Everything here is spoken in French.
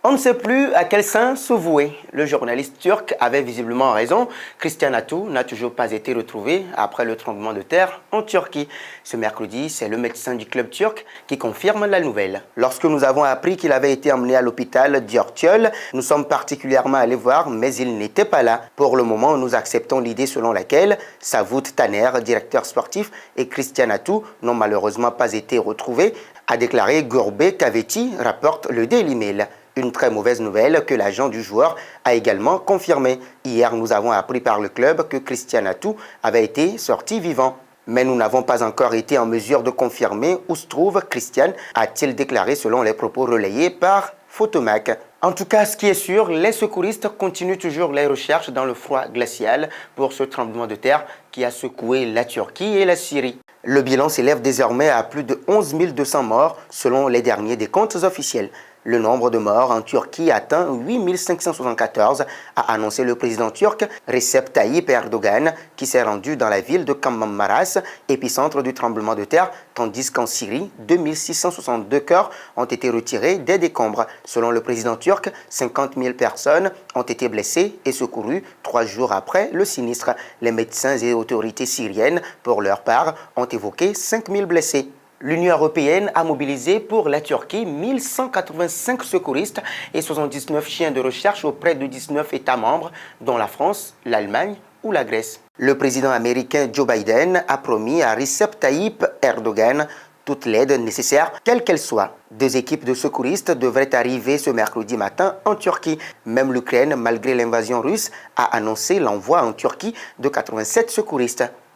On ne sait plus à quel saint se vouer. Le journaliste turc avait visiblement raison. Christian Attu n'a toujours pas été retrouvé après le tremblement de terre en Turquie. Ce mercredi, c'est le médecin du club turc qui confirme la nouvelle. Lorsque nous avons appris qu'il avait été emmené à l'hôpital d'Yortyol, nous sommes particulièrement allés voir, mais il n'était pas là. Pour le moment, nous acceptons l'idée selon laquelle Savut Taner, directeur sportif, et Christian Attu n'ont malheureusement pas été retrouvés, a déclaré Gurbe Kaveti, rapporte le Daily Mail. Une très mauvaise nouvelle que l'agent du joueur a également confirmée. Hier, nous avons appris par le club que Christian Attu avait été sorti vivant. Mais nous n'avons pas encore été en mesure de confirmer où se trouve Christian, a-t-il déclaré selon les propos relayés par Photomac. En tout cas, ce qui est sûr, les secouristes continuent toujours les recherches dans le froid glacial pour ce tremblement de terre qui a secoué la Turquie et la Syrie. Le bilan s'élève désormais à plus de 11 200 morts selon les derniers décomptes officiels. Le nombre de morts en Turquie atteint 8 574, a annoncé le président turc Recep Tayyip Erdogan, qui s'est rendu dans la ville de Kahramanmaraş, épicentre du tremblement de terre, tandis qu'en Syrie, 2 662 corps ont été retirés des décombres. Selon le président turc, 50 000 personnes ont été blessées et secourues 3 jours après le sinistre. Les médecins et autorités syriennes, pour leur part, ont évoqué 5 000 blessés. L'Union européenne a mobilisé pour la Turquie 1185 secouristes et 79 chiens de recherche auprès de 19 États membres, dont la France, l'Allemagne ou la Grèce. Le président américain Joe Biden a promis à Recep Tayyip Erdogan toute l'aide nécessaire, quelle qu'elle soit. 2 équipes de secouristes devraient arriver ce mercredi matin en Turquie. Même l'Ukraine, malgré l'invasion russe, a annoncé l'envoi en Turquie de 87 secouristes.